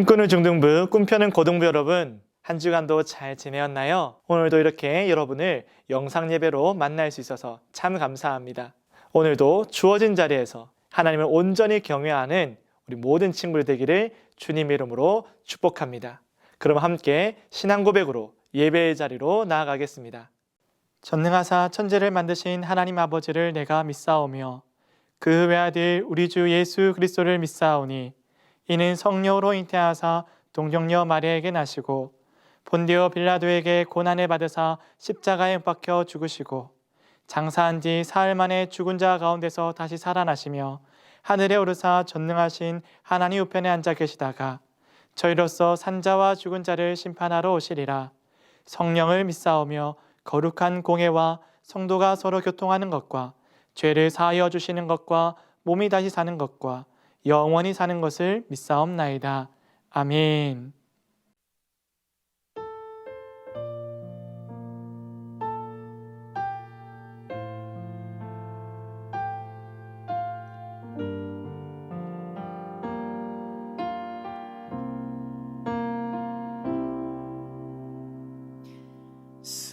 꿈꾸는 중등부, 꿈펴는 고등부 여러분, 한 주간도 잘 지내었나요? 오늘도 이렇게 여러분을 영상 예배로 만날 수 있어서 참 감사합니다. 오늘도 주어진 자리에서 하나님을 온전히 경외하는 우리 모든 친구들 되기를 주님의 이름으로 축복합니다. 그럼 함께 신앙 고백으로 예배의 자리로 나아가겠습니다. 전능하사 천지를 만드신 하나님 아버지를 내가 믿사오며 그 외아들 우리 주 예수 그리스도를 믿사오니 이는 성령으로 잉태하사 동정녀 마리아에게 나시고 본디오 빌라도에게 고난을 받으사 십자가에 못 박혀 죽으시고 장사한 지 사흘 만에 죽은 자 가운데서 다시 살아나시며 하늘에 오르사 전능하신 하나님 우편에 앉아 계시다가 저희로서 산자와 죽은 자를 심판하러 오시리라. 성령을 믿사오며 거룩한 공회와 성도가 서로 교통하는 것과 죄를 사하여 주시는 것과 몸이 다시 사는 것과 영원히 사는 것을 믿사옵나이다. 아멘.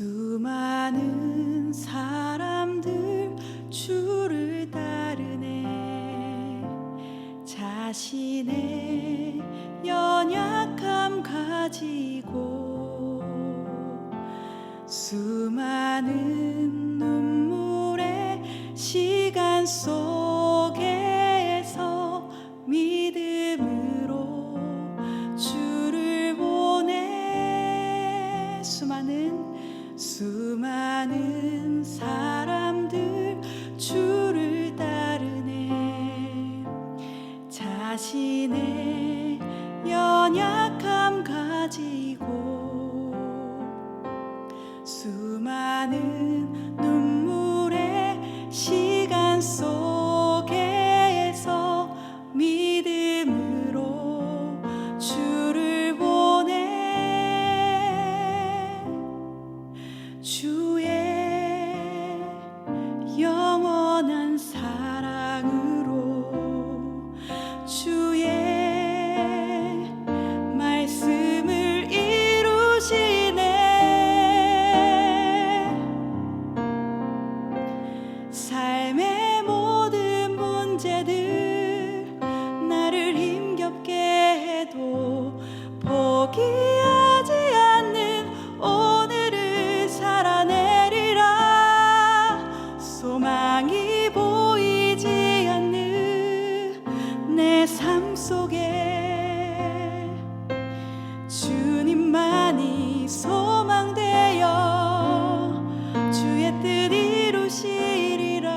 수많은 사람들 주를 따르네. 자신의 연약함 가지고 수많은 눈물의 시간 속에서 믿음으로 주를 보내. 수많은 사람들 주를 따르네. 자신의 연약함 가지고 수많은 눈물의 시간 속에서 믿음으로 주를 보내. 주의 영원한 사랑으로 주의 말씀을 이루시네. 삶의 모든 문제들 나를 힘겹게 해도 포기하지 않는 오늘을 살아내리라. 소망이 보이지 않는 내 삶 속에 주님만이 소망되어 주의 뜻 이루시리라.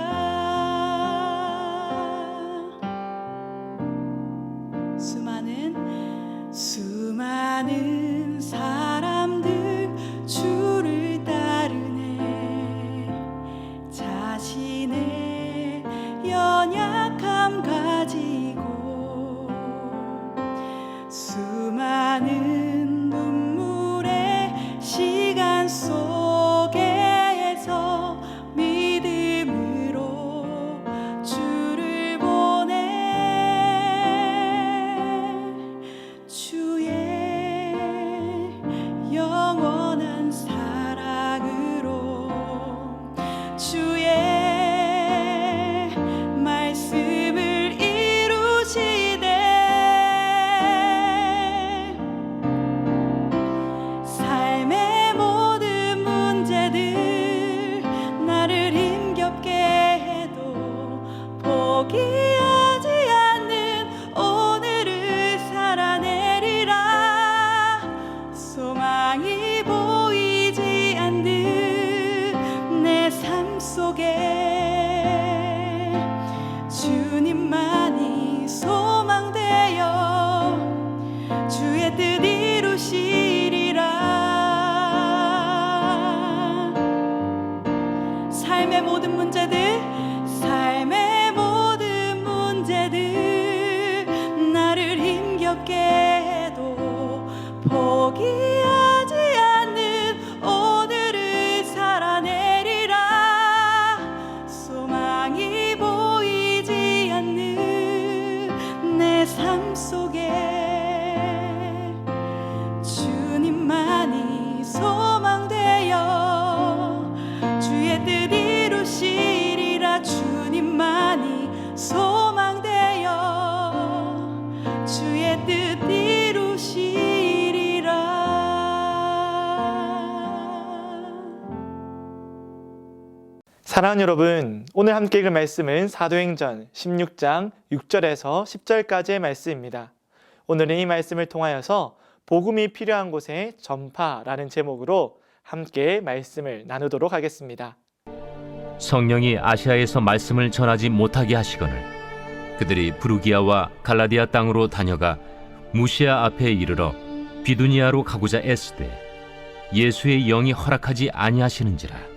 수많은 사람들 주를 따르네. 자신의 연약함 가지고 수많은 눈물의 시간 속에서 믿음으로 주를 보내. 주의 영원한 사랑으로 주의 말씀을 이루시네. 삶의 모든 문제들 나를 힘겹게 해도 포기하지 않는 오늘을 살아내리라. 소망이 보이지 않는 내 삶 속에 주님만이 소망되어 주의 뜻 이루시리라. 삶의 모든 문제들 나를 힘겹게 해도 포기하지 않는 오늘을 살아내리라. 소망이 보이지 않는 사랑하는 여러분, 오늘 함께 읽을 말씀은 사도행전 16장 6절에서 10절까지의 말씀입니다. 오늘은 이 말씀을 통하여서 복음이 필요한 곳에 전파라는 제목으로 함께 말씀을 나누도록 하겠습니다. 성령이 아시아에서 말씀을 전하지 못하게 하시거늘 그들이 부르기아와 갈라디아 땅으로 다녀가 무시아 앞에 이르러 비두니아로 가고자 애쓰되 예수의 영이 허락하지 아니하시는지라.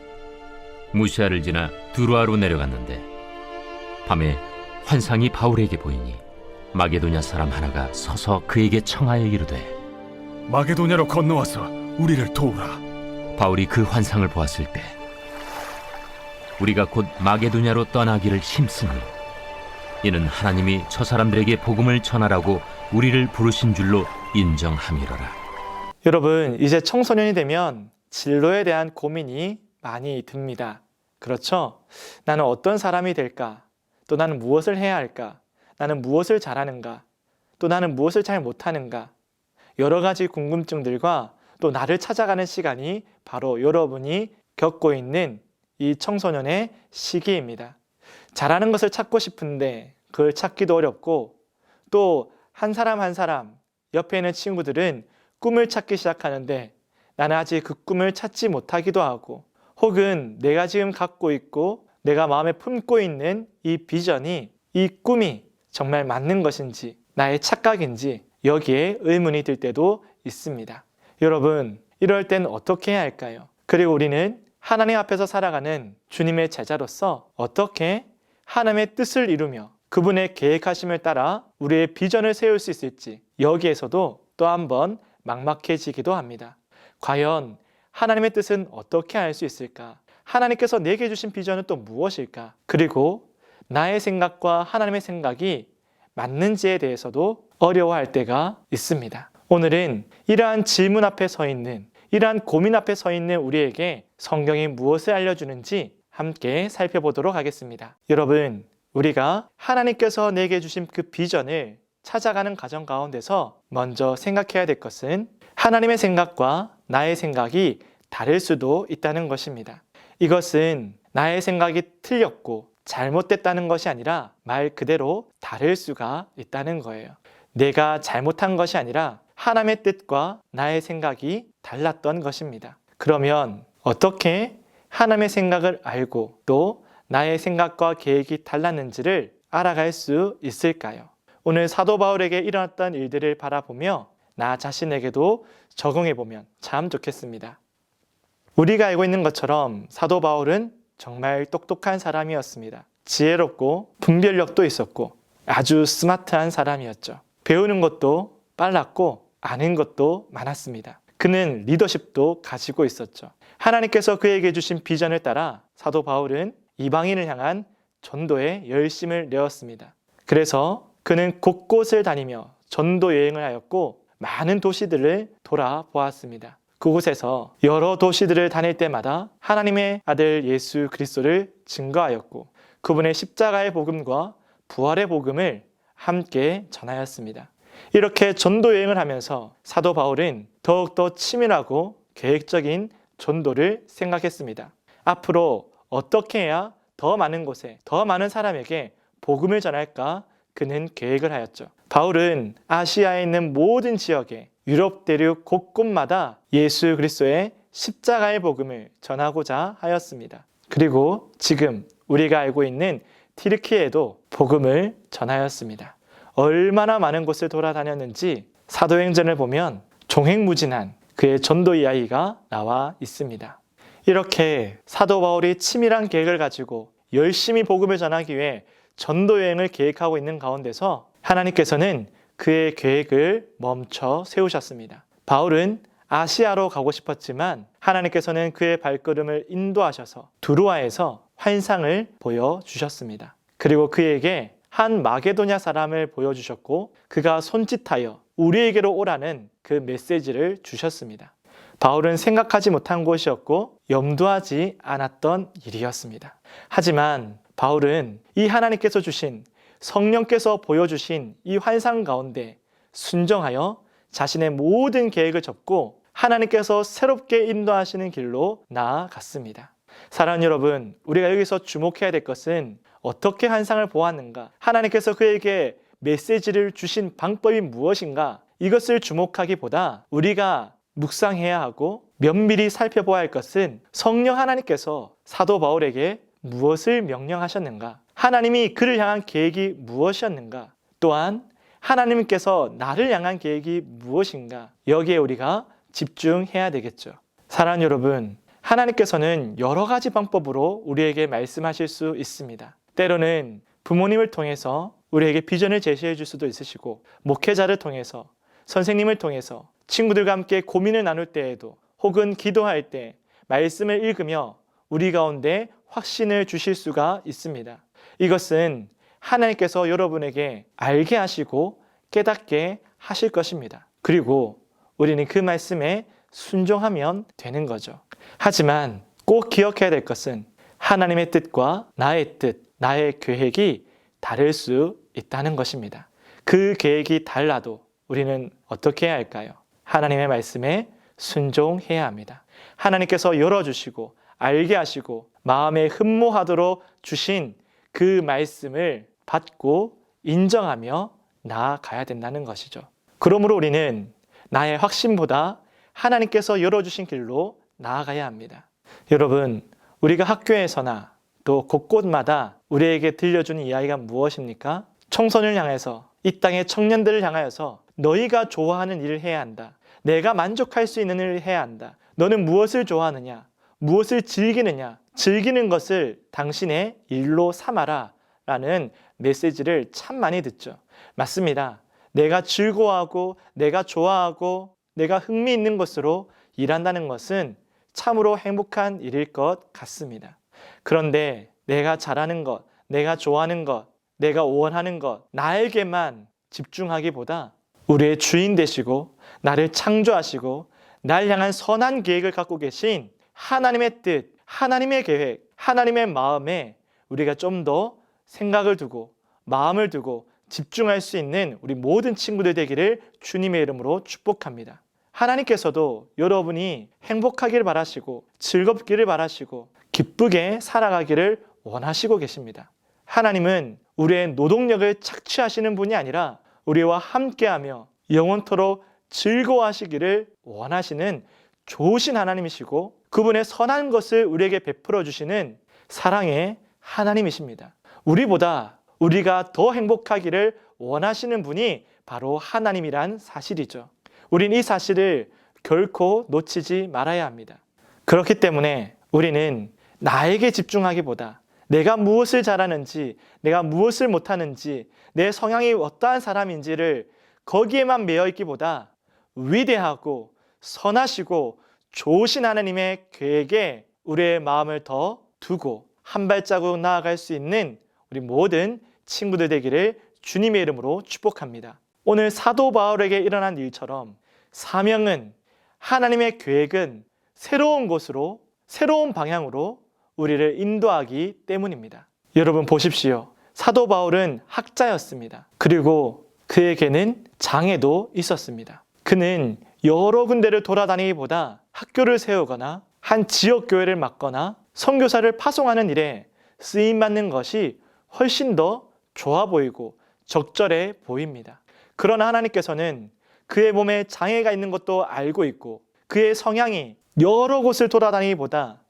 무시아를 지나 두루아로 내려갔는데 밤에 환상이 바울에게 보이니 마게도냐 사람 하나가 서서 그에게 청하여 이르되 마게도냐로 건너와서 우리를 도우라. 바울이 그 환상을 보았을 때 우리가 곧 마게도냐로 떠나기를 힘쓰니 이는 하나님이 저 사람들에게 복음을 전하라고 우리를 부르신 줄로 인정함이로라. 여러분, 이제 청소년이 되면 진로에 대한 고민이 많이 듭니다. 그렇죠? 나는 어떤 사람이 될까? 또 나는 무엇을 해야 할까? 나는 무엇을 잘하는가? 또 나는 무엇을 잘 못하는가? 여러 가지 궁금증들과 또 나를 찾아가는 시간이 바로 여러분이 겪고 있는 이 청소년의 시기입니다. 잘하는 것을 찾고 싶은데 그걸 찾기도 어렵고, 또 한 사람 한 사람 옆에 있는 친구들은 꿈을 찾기 시작하는데 나는 아직 그 꿈을 찾지 못하기도 하고, 혹은 내가 지금 갖고 있고 내가 마음에 품고 있는 이 비전이, 이 꿈이 정말 맞는 것인지 나의 착각인지 여기에 의문이 들 때도 있습니다. 여러분, 이럴 땐 어떻게 해야 할까요? 그리고 우리는 하나님 앞에서 살아가는 주님의 제자로서 어떻게 하나님의 뜻을 이루며 그분의 계획하심을 따라 우리의 비전을 세울 수 있을지, 여기에서도 또 한번 막막해지기도 합니다. 과연 하나님의 뜻은 어떻게 알 수 있을까? 하나님께서 내게 주신 비전은 또 무엇일까? 그리고 나의 생각과 하나님의 생각이 맞는지에 대해서도 어려워할 때가 있습니다. 오늘은 이러한 질문 앞에 서 있는, 이러한 고민 앞에 서 있는 우리에게 성경이 무엇을 알려주는지 함께 살펴보도록 하겠습니다. 여러분, 우리가 하나님께서 내게 주신 그 비전을 찾아가는 과정 가운데서 먼저 생각해야 될 것은 하나님의 생각과 나의 생각이 다를 수도 있다는 것입니다. 이것은 나의 생각이 틀렸고 잘못됐다는 것이 아니라 말 그대로 다를 수가 있다는 거예요. 내가 잘못한 것이 아니라 하나님의 뜻과 나의 생각이 달랐던 것입니다. 그러면 어떻게 하나님의 생각을 알고 또 나의 생각과 계획이 달랐는지를 알아갈 수 있을까요? 오늘 사도 바울에게 일어났던 일들을 바라보며 나 자신에게도 적용해보면 참 좋겠습니다. 우리가 알고 있는 것처럼 사도 바울은 정말 똑똑한 사람이었습니다. 지혜롭고 분별력도 있었고 아주 스마트한 사람이었죠. 배우는 것도 빨랐고 아는 것도 많았습니다. 그는 리더십도 가지고 있었죠. 하나님께서 그에게 주신 비전을 따라 사도 바울은 이방인을 향한 전도에 열심을 내었습니다. 그래서 그는 곳곳을 다니며 전도 여행을 하였고 많은 도시들을 돌아보았습니다. 그곳에서 여러 도시들을 다닐 때마다 하나님의 아들 예수 그리스도를 증거하였고 그분의 십자가의 복음과 부활의 복음을 함께 전하였습니다. 이렇게 전도 여행을 하면서 사도 바울은 더욱더 치밀하고 계획적인 전도를 생각했습니다. 앞으로 어떻게 해야 더 많은 곳에, 더 많은 사람에게 복음을 전할까 그는 계획을 하였죠. 바울은 아시아에 있는 모든 지역에 유럽 대륙 곳곳마다 예수 그리스도의 십자가의 복음을 전하고자 하였습니다. 그리고 지금 우리가 알고 있는 튀르키예에도 복음을 전하였습니다. 얼마나 많은 곳을 돌아다녔는지 사도행전을 보면 종횡무진한 그의 전도 이야기가 나와 있습니다. 이렇게 사도 바울이 치밀한 계획을 가지고 열심히 복음을 전하기 위해 전도 여행을 계획하고 있는 가운데서 하나님께서는 그의 계획을 멈춰 세우셨습니다. 바울은 아시아로 가고 싶었지만 하나님께서는 그의 발걸음을 인도하셔서 두루아에서 환상을 보여주셨습니다. 그리고 그에게 한 마게도냐 사람을 보여주셨고 그가 손짓하여 우리에게로 오라는 그 메시지를 주셨습니다. 바울은 생각하지 못한 곳이었고 염두하지 않았던 일이었습니다. 하지만 바울은 이 하나님께서 주신, 성령께서 보여주신 이 환상 가운데 순종하여 자신의 모든 계획을 접고 하나님께서 새롭게 인도하시는 길로 나아갔습니다. 사랑하는 여러분, 우리가 여기서 주목해야 될 것은 어떻게 환상을 보았는가? 하나님께서 그에게 메시지를 주신 방법이 무엇인가? 이것을 주목하기보다 우리가 묵상해야 하고 면밀히 살펴보아야 할 것은 성령 하나님께서 사도 바울에게 무엇을 명령하셨는가? 하나님이 그를 향한 계획이 무엇이었는가? 또한 하나님께서 나를 향한 계획이 무엇인가? 여기에 우리가 집중해야 되겠죠. 사랑하는 여러분, 하나님께서는 여러 가지 방법으로 우리에게 말씀하실 수 있습니다. 때로는 부모님을 통해서 우리에게 비전을 제시해 줄 수도 있으시고, 목회자를 통해서, 선생님을 통해서, 친구들과 함께 고민을 나눌 때에도, 혹은 기도할 때 말씀을 읽으며 우리 가운데 확신을 주실 수가 있습니다. 이것은 하나님께서 여러분에게 알게 하시고 깨닫게 하실 것입니다. 그리고 우리는 그 말씀에 순종하면 되는 거죠. 하지만 꼭 기억해야 될 것은 하나님의 뜻과 나의 뜻, 나의 계획이 다를 수 있다는 것입니다. 그 계획이 달라도 우리는 어떻게 해야 할까요? 하나님의 말씀에 순종해야 합니다. 하나님께서 열어주시고 알게 하시고 마음에 흠모하도록 주신 그 말씀을 받고 인정하며 나아가야 된다는 것이죠. 그러므로 우리는 나의 확신보다 하나님께서 열어주신 길로 나아가야 합니다. 여러분, 우리가 학교에서나 또 곳곳마다 우리에게 들려주는 이야기가 무엇입니까? 청소년을 향해서, 이 땅의 청년들을 향하여서 너희가 좋아하는 일을 해야 한다. 내가 만족할 수 있는 일을 해야 한다. 너는 무엇을 좋아하느냐? 무엇을 즐기느냐? 즐기는 것을 당신의 일로 삼아라 라는 메시지를 참 많이 듣죠. 맞습니다. 내가 즐거워하고 내가 좋아하고 내가 흥미있는 것으로 일한다는 것은 참으로 행복한 일일 것 같습니다. 그런데 내가 잘하는 것, 내가 좋아하는 것, 내가 원하는 것, 나에게만 집중하기보다 우리의 주인 되시고 나를 창조하시고 날 향한 선한 계획을 갖고 계신 하나님의 뜻, 하나님의 계획, 하나님의 마음에 우리가 좀 더 생각을 두고 마음을 두고 집중할 수 있는 우리 모든 친구들 되기를 주님의 이름으로 축복합니다. 하나님께서도 여러분이 행복하기를 바라시고 즐겁기를 바라시고 기쁘게 살아가기를 원하시고 계십니다. 하나님은 우리의 노동력을 착취하시는 분이 아니라 우리와 함께하며 영원토록 즐거워하시기를 원하시는 좋으신 하나님이시고 그분의 선한 것을 우리에게 베풀어 주시는 사랑의 하나님이십니다. 우리보다 우리가 더 행복하기를 원하시는 분이 바로 하나님이란 사실이죠. 우린 이 사실을 결코 놓치지 말아야 합니다. 그렇기 때문에 우리는 나에게 집중하기보다 내가 무엇을 잘하는지, 내가 무엇을 못하는지, 내 성향이 어떠한 사람인지를 거기에만 매여 있기보다 위대하고 선하시고 좋으신 하나님의 계획에 우리의 마음을 더 두고 한 발자국 나아갈 수 있는 우리 모든 친구들 되기를 주님의 이름으로 축복합니다. 오늘 사도 바울에게 일어난 일처럼 사명은, 하나님의 계획은 새로운 곳으로, 새로운 방향으로 우리를 인도하기 때문입니다. 여러분 보십시오. 사도 바울은 학자였습니다. 그리고 그에게는 장애도 있었습니다. 그는 여러 군데를 돌아다니기보다 학교를 세우거나 한 지역 교회를 맡거나 선교사를 파송하는 일에 쓰임받는 것이 훨씬 더 좋아 보이고 적절해 보입니다. 그러나 하나님께서는 그의 몸에 장애가 있는 것도 알고 있고 그의 성향이 여러 곳을 돌아다니기보다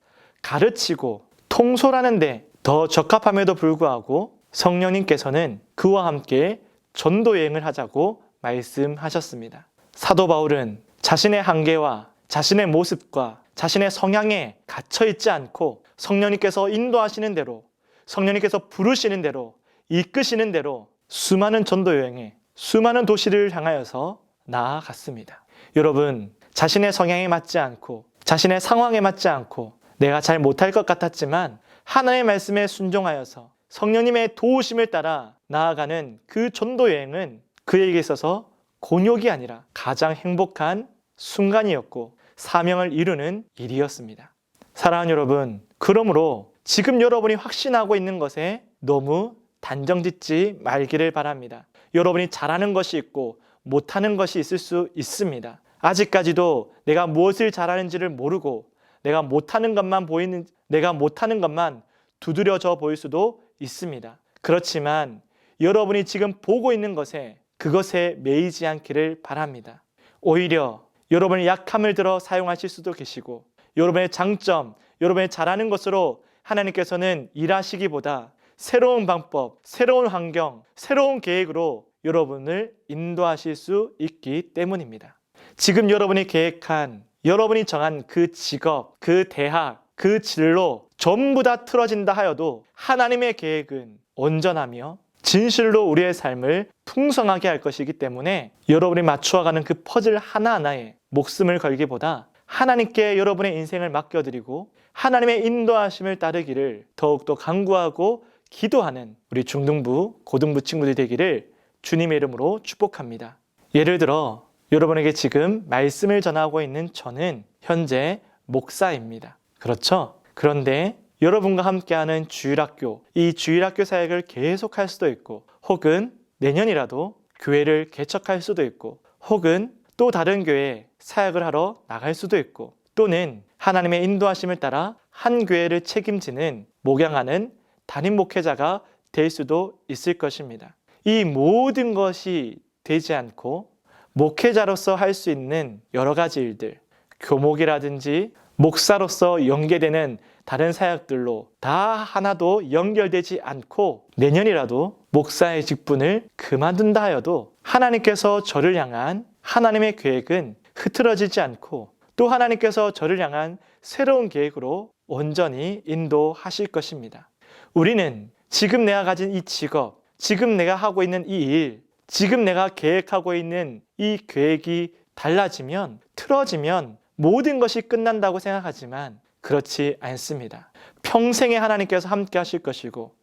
가르치고 통솔하는 데 더 적합함에도 불구하고 성령님께서는 그와 함께 전도 여행을 하자고 말씀하셨습니다. 사도 바울은 자신의 한계와 자신의 모습과 자신의 성향에 갇혀있지 않고 성령님께서 인도하시는 대로, 성령님께서 부르시는 대로, 이끄시는 대로 수많은 전도 여행에 수많은 도시를 향하여서 나아갔습니다. 여러분, 자신의 성향에 맞지 않고 자신의 상황에 맞지 않고 내가 잘 못할 것 같았지만 하나님의 말씀에 순종하여서 성령님의 도우심을 따라 나아가는 그 전도 여행은 그에게 있어서 곤욕이 아니라 가장 행복한 순간이었고 사명을 이루는 일이었습니다. 사랑하는 여러분, 그러므로 지금 여러분이 확신하고 있는 것에 너무 단정짓지 말기를 바랍니다. 여러분이 잘하는 것이 있고 못하는 것이 있을 수 있습니다. 아직까지도 내가 무엇을 잘하는지를 모르고 내가 못하는 것만 보이는, 내가 못하는 것만 두드려져 보일 수도 있습니다. 그렇지만 여러분이 지금 보고 있는 것에 그것에 매이지 않기를 바랍니다. 오히려 여러분의 약함을 들어 사용하실 수도 계시고 여러분의 장점, 여러분의 잘하는 것으로 하나님께서는 일하시기보다 새로운 방법, 새로운 환경, 새로운 계획으로 여러분을 인도하실 수 있기 때문입니다. 지금 여러분이 계획한, 여러분이 정한 그 직업, 그 대학, 그 진로 전부 다 틀어진다 하여도 하나님의 계획은 온전하며 진실로 우리의 삶을 풍성하게 할 것이기 때문에 여러분이 맞추어가는 그 퍼즐 하나하나에 목숨을 걸기보다 하나님께 여러분의 인생을 맡겨드리고 하나님의 인도하심을 따르기를 더욱더 간구하고 기도하는 우리 중등부, 고등부 친구들 되기를 주님의 이름으로 축복합니다. 예를 들어 여러분에게 지금 말씀을 전하고 있는 저는 현재 목사입니다. 그렇죠? 그런데 여러분과 함께하는 주일학교, 이 주일학교 사역을 계속할 수도 있고 혹은 내년이라도 교회를 개척할 수도 있고 혹은 또 다른 교회에 사역을 하러 나갈 수도 있고 또는 하나님의 인도하심을 따라 한 교회를 책임지는 목양하는 담임 목회자가 될 수도 있을 것입니다. 이 모든 것이 되지 않고 목회자로서 할 수 있는 여러 가지 일들, 교목이라든지 목사로서 연계되는 다른 사역들로 다 하나도 연결되지 않고 내년이라도 목사의 직분을 그만둔다 하여도 하나님께서 저를 향한 하나님의 계획은 흐트러지지 않고 또 하나님께서 저를 향한 새로운 계획으로 온전히 인도하실 것입니다. 우리는 지금 내가 가진 이 직업, 지금 내가 하고 있는 이 일, 지금 내가 계획하고 있는 이 계획이 달라지면, 틀어지면 모든 것이 끝난다고 생각하지만 그렇지 않습니다. 평생에 하나님께서 함께 하실 것이고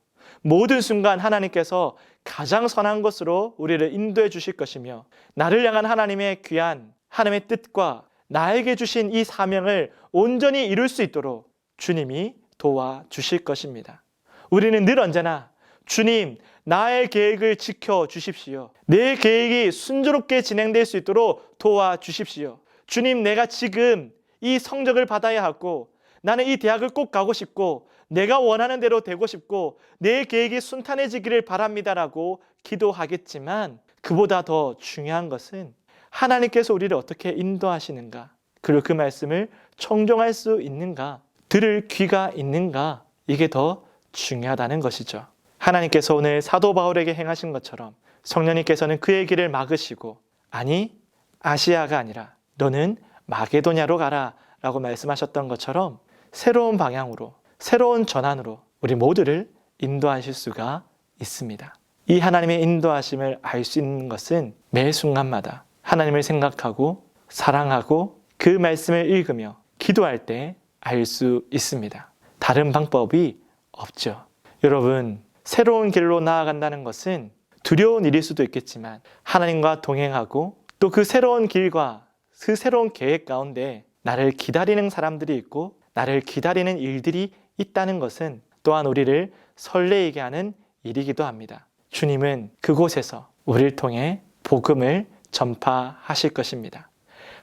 모든 순간 하나님께서 가장 선한 것으로 우리를 인도해 주실 것이며 나를 향한 하나님의 귀한 하나님의 뜻과 나에게 주신 이 사명을 온전히 이룰 수 있도록 주님이 도와주실 것입니다. 우리는 늘 언제나 주님, 나의 계획을 지켜주십시오. 내 계획이 순조롭게 진행될 수 있도록 도와주십시오. 주님, 내가 지금 이 성적을 받아야 하고 나는 이 대학을 꼭 가고 싶고 내가 원하는 대로 되고 싶고 내 계획이 순탄해지기를 바랍니다라고 기도하겠지만 그보다 더 중요한 것은 하나님께서 우리를 어떻게 인도하시는가, 그리고 그 말씀을 청종할 수 있는가, 들을 귀가 있는가, 이게 더 중요하다는 것이죠. 하나님께서 오늘 사도 바울에게 행하신 것처럼 성령님께서는 그의 길을 막으시고 아니, 아시아가 아니라 너는 마게도냐로 가라 라고 말씀하셨던 것처럼 새로운 방향으로, 새로운 전환으로 우리 모두를 인도하실 수가 있습니다. 이 하나님의 인도하심을 알 수 있는 것은 매 순간마다 하나님을 생각하고 사랑하고 그 말씀을 읽으며 기도할 때 알 수 있습니다. 다른 방법이 없죠. 여러분, 새로운 길로 나아간다는 것은 두려운 일일 수도 있겠지만 하나님과 동행하고 또 그 새로운 길과 그 새로운 계획 가운데 나를 기다리는 사람들이 있고 나를 기다리는 일들이 있다는 것은 또한 우리를 설레게 하는 일이기도 합니다. 주님은 그곳에서 우리를 통해 복음을 전파하실 것입니다.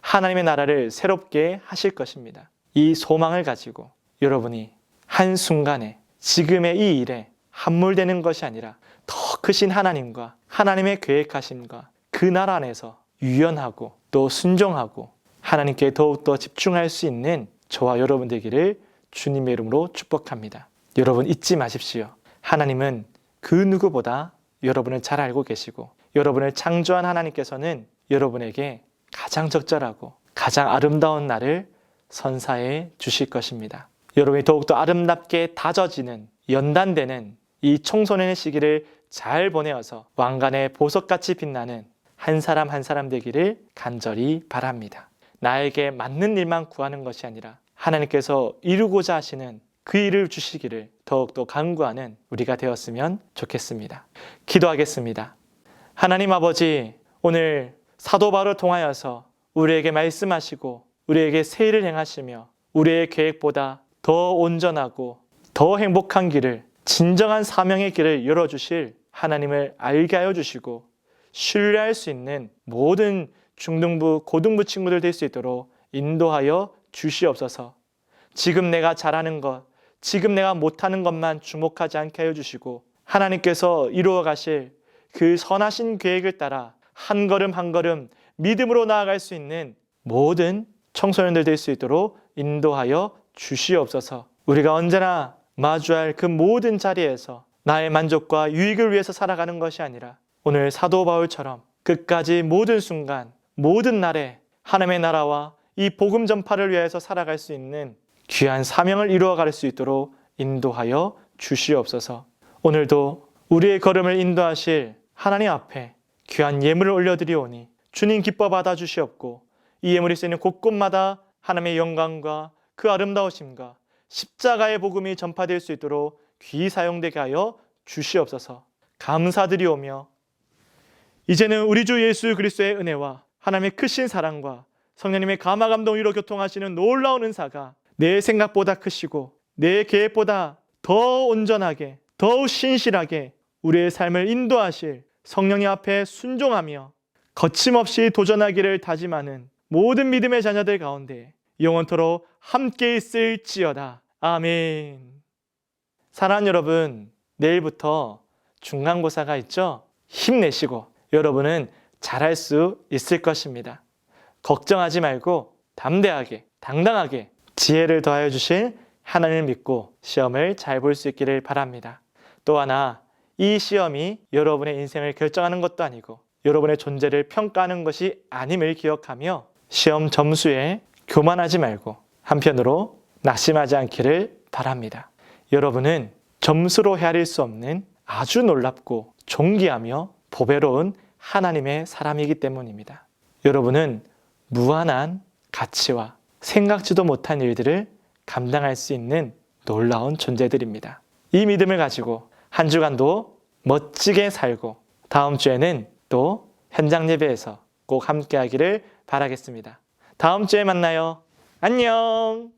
하나님의 나라를 새롭게 하실 것입니다. 이 소망을 가지고 여러분이 한순간에 지금의 이 일에 함몰되는 것이 아니라 더 크신 하나님과 하나님의 계획하심과 그 나라 안에서 유연하고 또 순종하고 하나님께 더욱더 집중할 수 있는 저와 여러분 되기를 주님의 이름으로 축복합니다. 여러분 잊지 마십시오. 하나님은 그 누구보다 여러분을 잘 알고 계시고 여러분을 창조한 하나님께서는 여러분에게 가장 적절하고 가장 아름다운 날을 선사해 주실 것입니다. 여러분이 더욱더 아름답게 다져지는 연단되는 이 청소년의 시기를 잘 보내어서 왕관의 보석같이 빛나는 한 사람 한 사람 되기를 간절히 바랍니다. 나에게 맞는 일만 구하는 것이 아니라 하나님께서 이루고자 하시는 그 일을 주시기를 더욱더 간구하는 우리가 되었으면 좋겠습니다. 기도하겠습니다. 하나님 아버지, 오늘 사도 바울을 통하여서 우리에게 말씀하시고 우리에게 새 일을 행하시며 우리의 계획보다 더 온전하고 더 행복한 길을, 진정한 사명의 길을 열어주실 하나님을 알게 하여 주시고 신뢰할 수 있는 모든 중등부, 고등부 친구들 될 수 있도록 인도하여 주시옵소서. 지금 내가 잘하는 것, 지금 내가 못하는 것만 주목하지 않게 하여 주시고 하나님께서 이루어 가실 그 선하신 계획을 따라 한 걸음 한 걸음 믿음으로 나아갈 수 있는 모든 청소년들 될 수 있도록 인도하여 주시옵소서. 우리가 언제나 마주할 그 모든 자리에서 나의 만족과 유익을 위해서 살아가는 것이 아니라 오늘 사도 바울처럼 끝까지 모든 순간 모든 날에 하나님의 나라와 이 복음 전파를 위해서 살아갈 수 있는 귀한 사명을 이루어갈 수 있도록 인도하여 주시옵소서. 오늘도 우리의 걸음을 인도하실 하나님 앞에 귀한 예물을 올려드리오니 주님 기뻐 받아주시옵고 이 예물이 쓰이는 곳곳마다 하나님의 영광과 그 아름다우심과 십자가의 복음이 전파될 수 있도록 귀히 사용되게 하여 주시옵소서. 감사드리오며 이제는 우리 주 예수 그리스도의 은혜와 하나님의 크신 사랑과 성령님의 감화 감동으로 교통하시는 놀라운 은사가 내 생각보다 크시고 내 계획보다 더 온전하게 더 신실하게 우리의 삶을 인도하실 성령님 앞에 순종하며 거침없이 도전하기를 다짐하는 모든 믿음의 자녀들 가운데 영원토록 함께 있을지어다. 아멘. 사랑하는 여러분, 내일부터 중간고사가 있죠? 힘내시고 여러분은 잘할 수 있을 것입니다. 걱정하지 말고 담대하게 당당하게 지혜를 더하여 주실 하나님을 믿고 시험을 잘 볼 수 있기를 바랍니다. 또 하나, 이 시험이 여러분의 인생을 결정하는 것도 아니고 여러분의 존재를 평가하는 것이 아님을 기억하며 시험 점수에 교만하지 말고 한편으로 낙심하지 않기를 바랍니다. 여러분은 점수로 헤아릴 수 없는 아주 놀랍고 존귀하며 보배로운 하나님의 사람이기 때문입니다. 여러분은 무한한 가치와 생각지도 못한 일들을 감당할 수 있는 놀라운 존재들입니다. 이 믿음을 가지고 한 주간도 멋지게 살고 다음 주에는 또 현장 예배에서 꼭 함께 하기를 바라겠습니다. 다음 주에 만나요. 안녕.